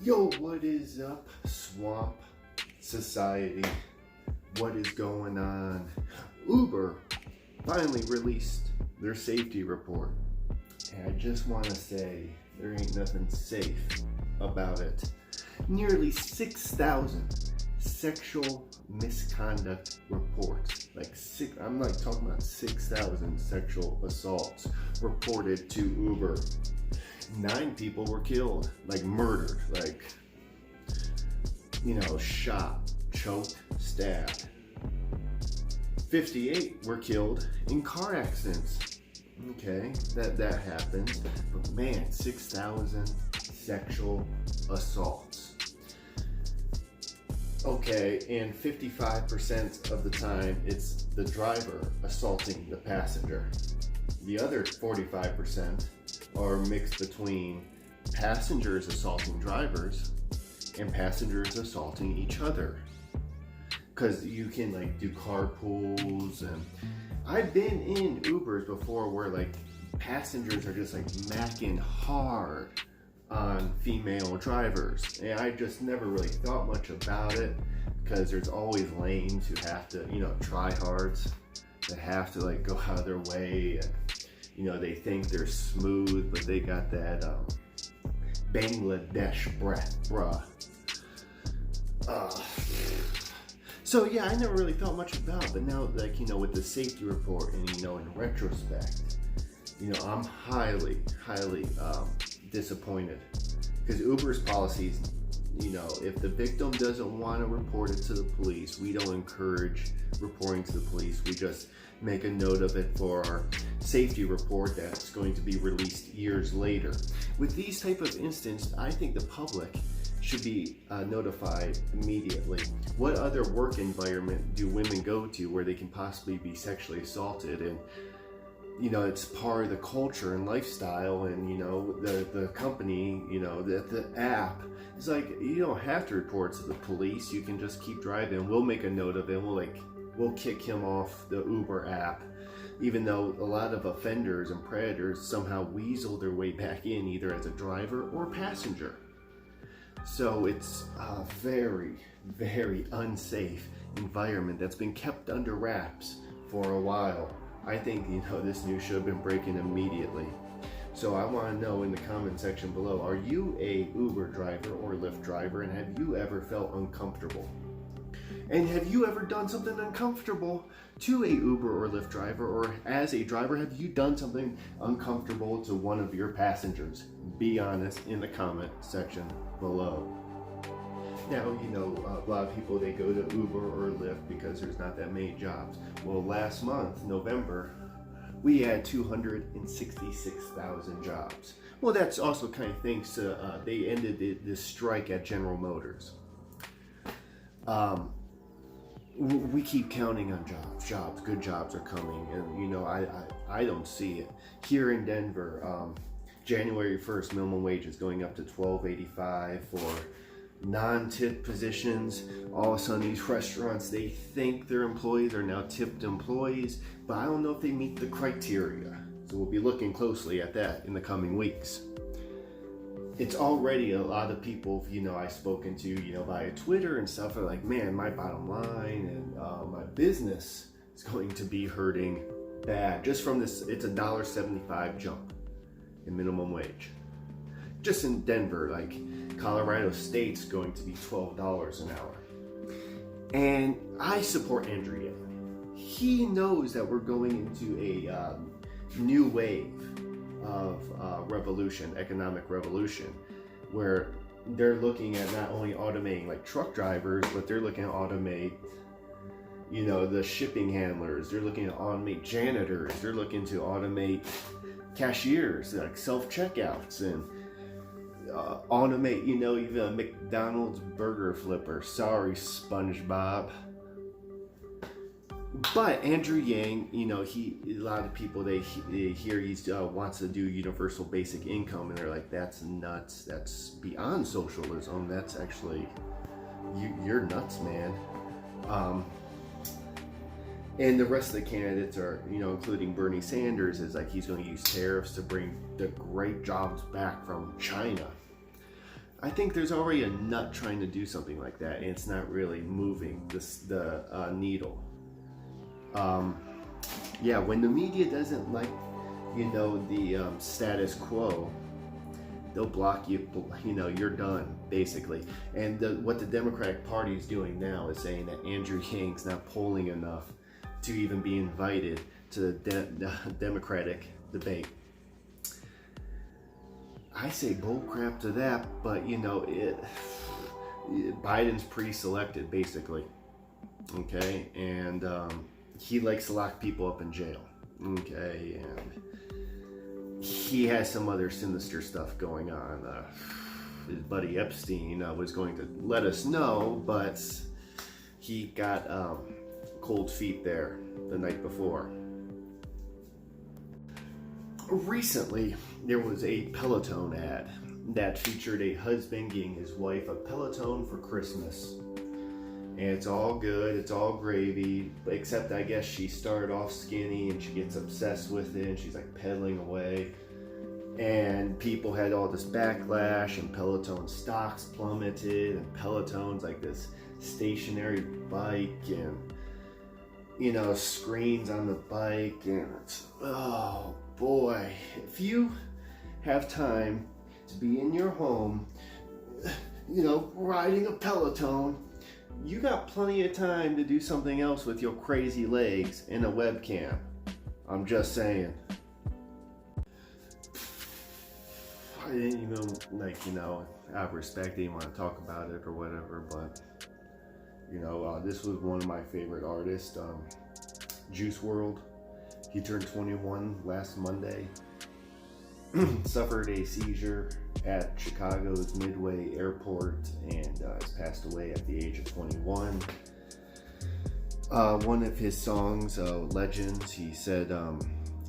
Yo, what is up, Swamp Society? What is going on? Uber finally released their safety report. And I just want to say, there ain't nothing safe about it. Nearly 6,000 sexual misconduct reports. I'm like talking about 6,000 sexual assaults reported to Uber. 9 people were killed, murdered, shot, choked, stabbed. 58 were killed in car accidents. Okay, that happened. But man, 6,000 sexual assaults. Okay, and 55% of the time it's the driver assaulting the passenger. The other 45% are mixed between passengers assaulting drivers and passengers assaulting each other. Because you can do carpools, and I've been in Ubers before where passengers are just macking hard on female drivers, and I just never really thought much about it because there's always lanes who have to, tryhards that have to go out of their way, and they think they're smooth, but they got that Bangladesh breath, bruh. So yeah, I never really thought much about it, but now with the safety report and in retrospect, I'm highly disappointed, because Uber's policies, if the victim doesn't want to report it to the police, we don't encourage reporting to the police. We just make a note of it for our safety report that's going to be released years later. With these type of instances, I think the public should be notified immediately. What other work environment do women go to where they can possibly be sexually assaulted? And it's part of the culture and lifestyle, and the company, the app is you don't have to report to the police. You can just keep driving. We'll make a note of it. We'll kick him off the Uber app, even though a lot of offenders and predators somehow weasel their way back in, either as a driver or passenger. So it's a very, very unsafe environment that's been kept under wraps for a while. I think, this news should have been breaking immediately. So I want to know in the comment section below, are you a Uber driver or Lyft driver, and have you ever felt uncomfortable? And have you ever done something uncomfortable to a Uber or Lyft driver, or as a driver, have you done something uncomfortable to one of your passengers? Be honest in the comment section below. Now, a lot of people, they go to Uber or Lyft because there's not that many jobs. Well, last month, November, we had 266,000 jobs. Well, that's also kind of thanks to, they ended the strike at General Motors. We keep counting on jobs, good jobs are coming, and I don't see it. Here in Denver, January 1st, minimum wage is going up to $12.85 for non-tip positions. All of a sudden, these restaurants, they think their employees are now tipped employees, but I don't know if they meet the criteria. So we'll be looking closely at that in the coming weeks. It's already a lot of people, I've spoken to, via Twitter and stuff, are like, man, my bottom line and my business is going to be hurting bad. Just from this, it's a $1.75 jump in minimum wage. Just in Denver, Colorado State's going to be $12 an hour. And I support AndrewYang. He knows that we're going into a new wave of economic revolution, where they're looking at not only automating truck drivers, but they're looking at automate, the shipping handlers. They're looking at automate janitors. They're looking to automate cashiers, self-checkouts, and automate, even a McDonald's burger flipper. Sorry, SpongeBob. But AndrewYang, a lot of people, they hear he wants to do universal basic income, and they're like, that's nuts. That's beyond socialism. That's actually, you're nuts, man. And the rest of the candidates are, including Bernie Sanders, is he's going to use tariffs to bring the great jobs back from China. I think there's already a nut trying to do something like that, and it's not really moving the needle. Yeah, when the media doesn't like, the status quo, they'll block you. You're done, basically. And what the Democratic Party is doing now is saying that AndrewYang's not polling enough to even be invited to the Democratic debate. I say bull crap to that, but Biden's pre-selected, basically. Okay, and he likes to lock people up in jail. Okay, and he has some other sinister stuff going on. His buddy Epstein was going to let us know, but he got cold feet there the night before. Recently, there was a Peloton ad that featured a husband getting his wife a Peloton for Christmas. And it's all good, it's all gravy, except I guess she started off skinny and she gets obsessed with it and she's like pedaling away. And people had all this backlash and Peloton stocks plummeted, and Peloton's like this stationary bike, and screens on the bike, and it's, oh boy, if you have time to be in your home, riding a Peloton, you got plenty of time to do something else with your crazy legs and a webcam. I'm just saying. I didn't even, out of respect, didn't want to talk about it or whatever, but, this was one of my favorite artists, Juice Wrld. He turned 21 last Monday, suffered a seizure at Chicago's Midway Airport, and has passed away at the age of 21. One of his songs, Legends, he said,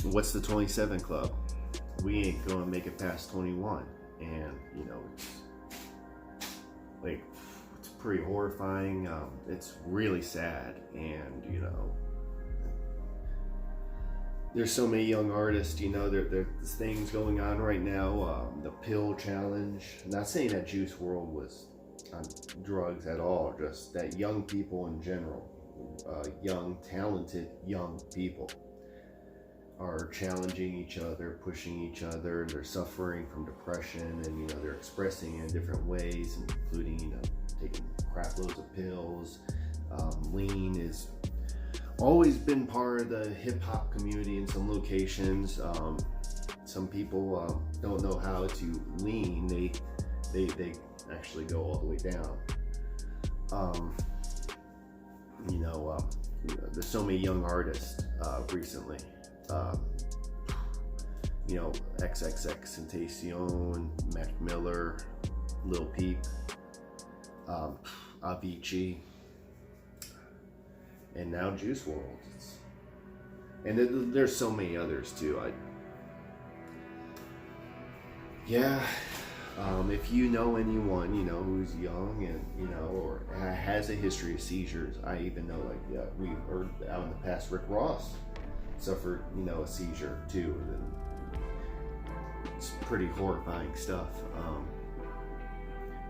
what's the 27 Club? We ain't gonna make it past 21. And, it's pretty horrifying. It's really sad, and, there's so many young artists, there's things going on right now, the pill challenge. I'm not saying that Juice Wrld was on drugs at all, just that young people in general, young, talented young people are challenging each other, pushing each other. They're suffering from depression, and, they're expressing it in different ways, including, taking crap loads of pills. Lean is always been part of the hip-hop community in some locations. Some people don't know how to lean. They actually go all the way down. There's so many young artists recently. XXXTentacion, Mac Miller, Lil Peep, Avicii, and now Juice Wrld. And there's so many others too. If you know anyone, who's young and, or has a history of seizures, I even know, we've heard out in the past, Rick Ross suffered, a seizure too. And it's pretty horrifying stuff.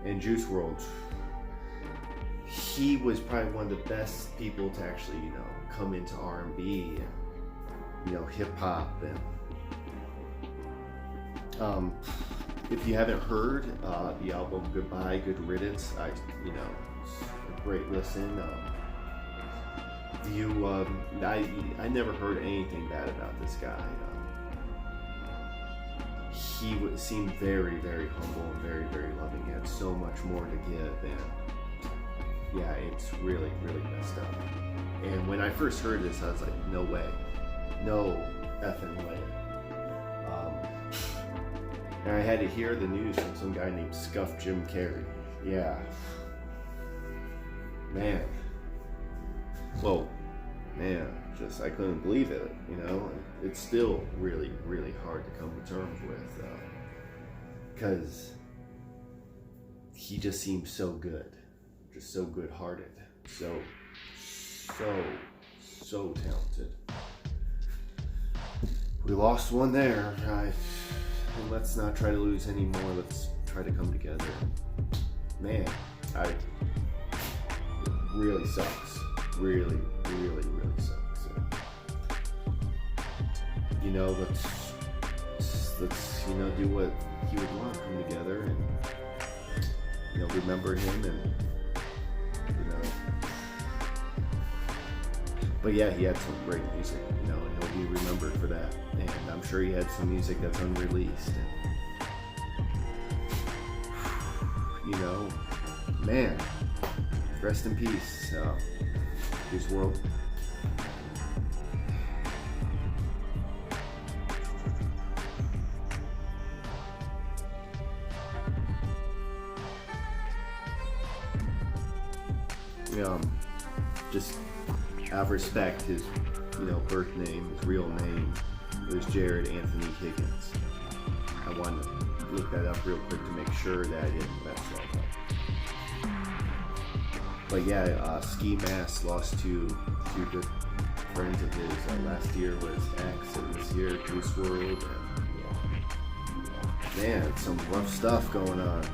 And Juice Wrld, he was probably one of the best people to actually, come into R&B and, hip hop. And if you haven't heard the album Goodbye, Good Riddance, it's a great listen. I never heard anything bad about this guy. He seemed very, very humble and very, very loving. He had so much more to give, and it's really, really messed up. And when I first heard this, I was like, no way, no effing way. And I had to hear the news from some guy named Scuff Jim Carrey. Yeah. Man. Well, man, just I couldn't believe it, It's still really, really hard to come to terms with, because he just seems so good, just so good-hearted, so talented. We lost one there. Let's not try to lose any more. Let's try to come together. man, it really sucks. Really sucks. You know, let's do what he would want, come together and remember him, and but yeah, he had some great music, and he'll be remembered for that. And I'm sure he had some music that's unreleased, and man, rest in peace, Juice Wrld. Just have respect. His, birth name, his real name was Jared Anthony Higgins. I wanted to look that up real quick to make sure that I didn't mess that up. But yeah, Ski Mask lost two good friends of his. Last year was X, and this year Juice Wrld. And man, some rough stuff going on.